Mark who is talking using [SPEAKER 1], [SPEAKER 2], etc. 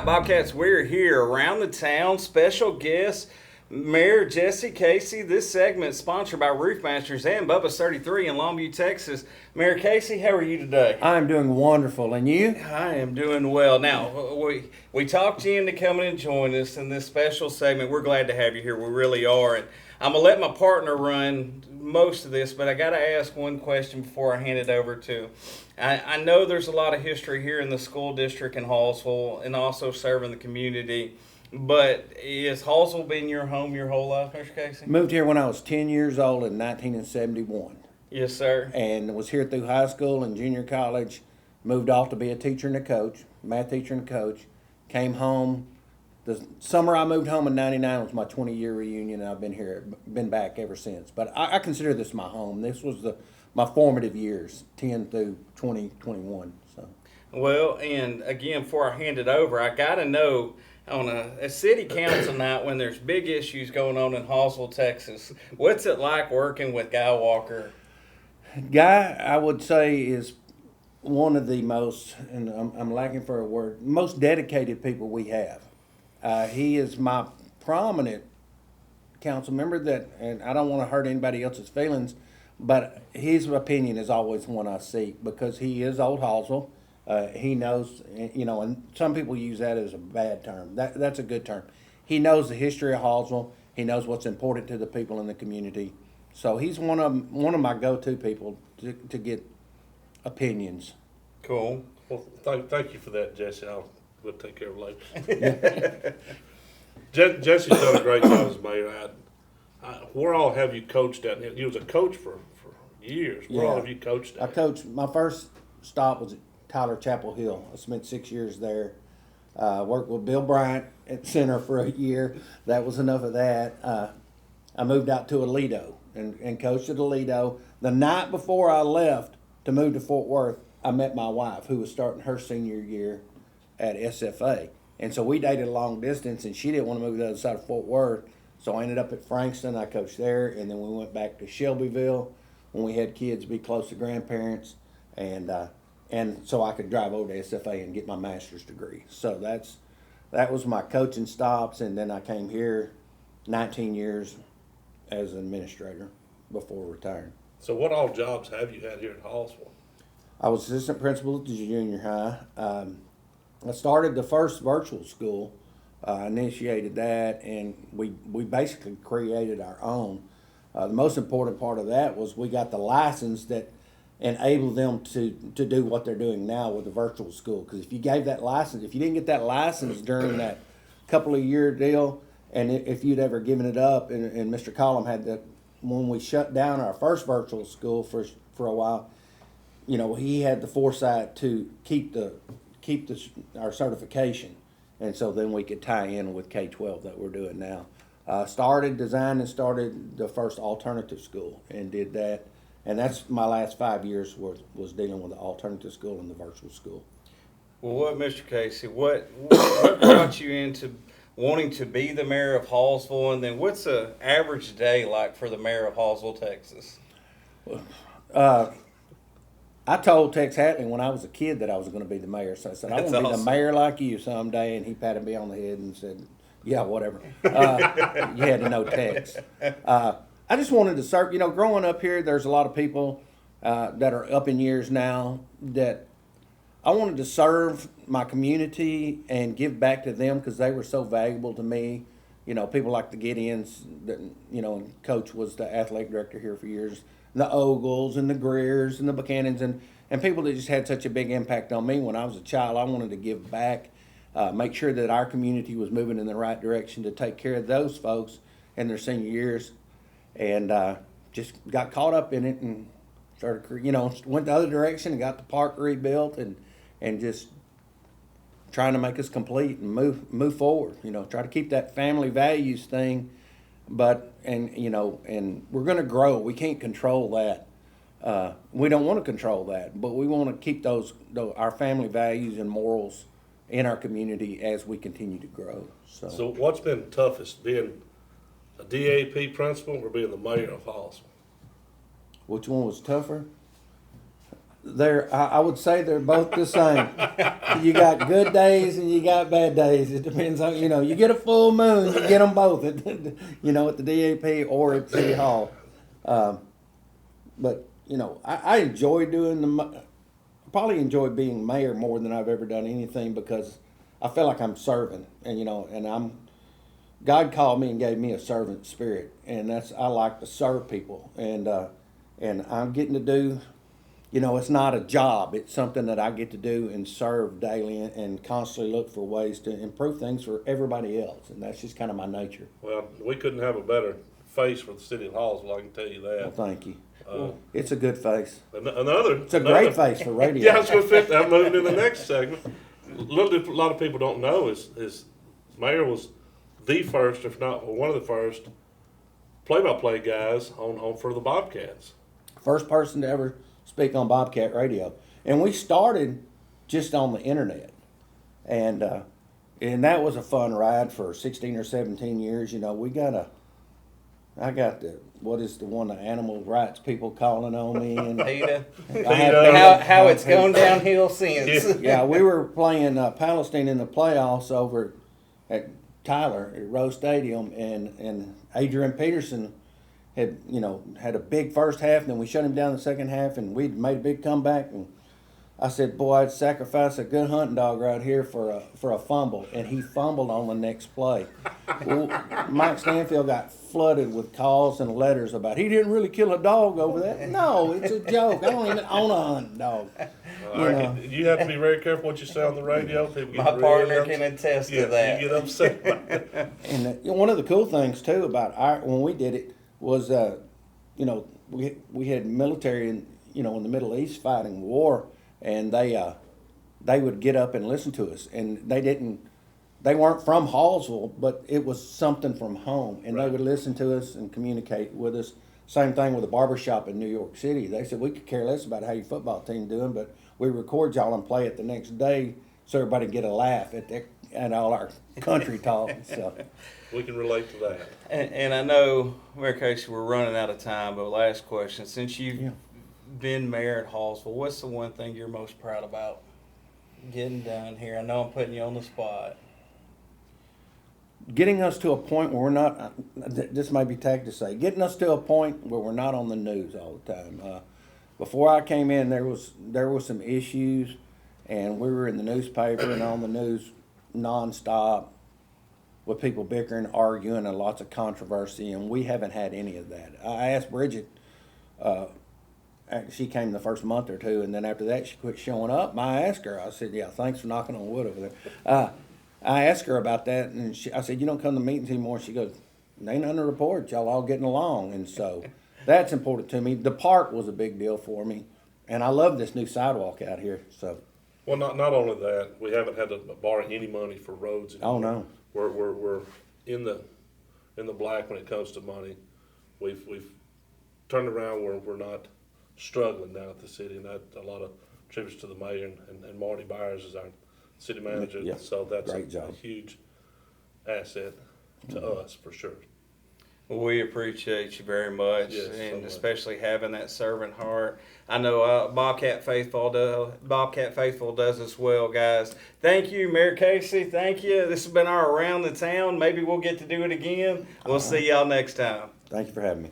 [SPEAKER 1] right, Bobcats, we're here around the town. Special guest, Mayor Jesse Casey. This segment is sponsored by Roof Masters and Bubba's 33 in Longview, Texas. Mayor Casey, how are you today?
[SPEAKER 2] I'm doing wonderful, and you?
[SPEAKER 1] I am doing well. Now, we talked you into coming and joining us in this special segment. We're glad to have you here. We really are. And I'm going to let my partner run most of this, but I got to ask one question before I hand it over to him. I know there's a lot of history here in the school district in Hallsville and also serving the community. But has Hallsville been your home your whole life, Mr. Casey?
[SPEAKER 2] Moved here when I was 10 years old in 1971.
[SPEAKER 1] Yes, sir.
[SPEAKER 2] And was here through high school and junior college. Moved off to be a teacher and a coach, math teacher and coach. Came home. The summer I moved home in 99 was my 20-year reunion, and I've been back ever since. But I consider this my home. This was my formative years, 10 through 2021. So.
[SPEAKER 1] Well, and again, before I hand it over, I got to know, on a city council night when there's big issues going on in Hallsville, Texas, what's it like working with Guy Walker?
[SPEAKER 2] Guy, I would say, is one of the most, and I'm lacking for a word, most dedicated people we have. He is my prominent council member and I don't want to hurt anybody else's feelings, but his opinion is always one I seek because he is old Hallsville. He knows, and some people use that as a bad term. That's a good term. He knows the history of Hallsville. He knows what's important to the people in the community. So he's one of my go-to people to get opinions.
[SPEAKER 1] Cool.
[SPEAKER 3] Well, thank you for that, Jesse. We'll take care of it later. Jesse's done a great job as mayor. Where all have you coached at? You was a coach for years. Where all have you coached at?
[SPEAKER 2] I coached. My first stop was at Tyler Chapel Hill. I spent 6 years there. Worked with Bill Bryant at center for a year. That was enough of that. I moved out to Aledo and coached at Aledo. The night before I left to move to Fort Worth, I met my wife, who was starting her senior year at SFA. And so we dated long distance, and she didn't want to move to the other side of Fort Worth. So I ended up at Frankston. I coached there, and then we went back to Shelbyville when we had kids be close to grandparents, and so I could drive over to SFA and get my master's degree. So that was my coaching stops, and then I came here 19 years as an administrator before retiring.
[SPEAKER 3] So what all jobs have you had here in Hallsville?
[SPEAKER 2] I was assistant principal at the junior high. I started the first virtual school. I initiated that, and we basically created our own. The most important part of that was we got the license that enabled them to do what they're doing now with the virtual school. Because if you gave that license, if you didn't get that license during that couple of year deal, and if you'd ever given it up, and Mr. Collum had that, when we shut down our first virtual school for a while, he had the foresight to keep our certification, and so then we could tie in with K-12 that we're doing now. Designed and started the first alternative school and did that, and that's my last 5 years was dealing with the alternative school and the virtual school.
[SPEAKER 1] Well, Mr. Casey, what brought you into wanting to be the mayor of Hallsville, and then what's an average day like for the mayor of Hallsville, Texas?
[SPEAKER 2] I told Tex Hatley when I was a kid that I was going to be the mayor. So I said, I want to be the mayor like you someday. And he patted me on the head and said, yeah, whatever. You had to know Tex. I just wanted to serve. Growing up here, there's a lot of people that are up in years now that I wanted to serve my community and give back to them because they were so valuable to me. People like the Gideons, and Coach was the athletic director here for years. The Ogles and the Greers and the Buchanans and people that just had such a big impact on me when I was a child. I wanted to give back, make sure that our community was moving in the right direction to take care of those folks in their senior years, and just got caught up in it and started, went the other direction and got the park rebuilt and just trying to make us complete and move forward. Try to keep that family values thing. But and we're going to grow. We can't control that. We don't want to control that, but we want to keep our family values and morals in our community as we continue to grow.
[SPEAKER 3] So what's been toughest, being a DAP principal or being the mayor of Hallsville?
[SPEAKER 2] Which one was tougher? I would say they're both the same. You got good days and you got bad days. It depends on, you get a full moon, you get them both, at the DAP or at City Hall. But, I enjoy probably enjoy being mayor more than I've ever done anything because I feel like I'm serving and God called me and gave me a servant spirit, and I like to serve people, and I'm getting to do, it's not a job. It's something that I get to do and serve daily and constantly look for ways to improve things for everybody else, and that's just kind of my nature.
[SPEAKER 3] Well, we couldn't have a better face for the city of Hallsville, I can tell you that.
[SPEAKER 2] Well, thank you. It's a good face.
[SPEAKER 3] It's
[SPEAKER 2] a great face for radio.
[SPEAKER 3] Yeah, I was going to fit that. I'm moving to the next segment. A lot of people don't know is Mayor was the first, if not one of the first, play-by-play guys on for the Bobcats.
[SPEAKER 2] First person to ever speak on Bobcat radio, and we started just on the internet, and that was a fun ride for 16 or 17 years. I got what is the one, the animal rights people calling on me, and
[SPEAKER 1] how it's gone downhill since.
[SPEAKER 2] Yeah, we were playing Palestine in the playoffs over at Tyler at Rose Stadium, and Adrian Peterson had a big first half, and then we shut him down in the second half, and we'd made a big comeback. And I said, boy, I'd sacrifice a good hunting dog right here for a fumble, and he fumbled on the next play. Well, Mike Stanfield got flooded with calls and letters about he didn't really kill a dog over that. No, it's a joke. I don't even own a hunting dog.
[SPEAKER 3] You have to be very careful what you say on the radio. People get
[SPEAKER 1] My partner can attest to that.
[SPEAKER 3] You get upset about it.
[SPEAKER 2] And one of the cool things too about when we did it was, we had military in the Middle East fighting war, and they would get up and listen to us, and they weren't from Hallsville, but it was something from home, and
[SPEAKER 3] Right.
[SPEAKER 2] They would listen to us and communicate with us. Same thing with a barbershop in New York City. They said, we could care less about how your football team doing, but we record y'all and play it the next day so everybody get a laugh at all our country talk. So
[SPEAKER 3] We can relate to that.
[SPEAKER 1] And I know, Mayor Casey, we're running out of time, but last question. Since you've been mayor at Hallsville, what's the one thing you're most proud about getting done here? I know I'm putting you on the spot.
[SPEAKER 2] getting us to a point where we're not, this may be tacky to say, getting us to a point where we're not on the news all the time. Before I came in, there was some issues, and we were in the newspaper and on the news nonstop with people bickering, arguing, and lots of controversy, and we haven't had any of that. I asked Bridget, she came the first month or two, and then after that she quit showing up. And I asked her, I said, yeah, thanks for knocking on wood over there. I asked her about that, and I said, you don't come to meetings anymore. She goes, there ain't nothing to report. Y'all all getting along. And so that's important to me. The park was a big deal for me, and I love this new sidewalk out here. So.
[SPEAKER 3] Well, not only that, we haven't had to borrow any money for roads anymore.
[SPEAKER 2] Oh, no.
[SPEAKER 3] We're in the black when it comes to money. We've turned around where we're not struggling down at the city, and that a lot of tributes to the mayor and Marty Byers is our city manager.
[SPEAKER 2] Yeah,
[SPEAKER 3] so that's
[SPEAKER 2] great
[SPEAKER 3] a
[SPEAKER 2] job.
[SPEAKER 3] huge asset to us for sure.
[SPEAKER 1] Well, we appreciate you very much,
[SPEAKER 3] Yes, so
[SPEAKER 1] and
[SPEAKER 3] much.
[SPEAKER 1] especially having that servant heart. I know Bobcat Faithful does as well, guys. Thank you, Mayor Casey. Thank you. This has been our Around the Town. Maybe we'll get to do it again. We'll see y'all next time.
[SPEAKER 2] Thank you for having me.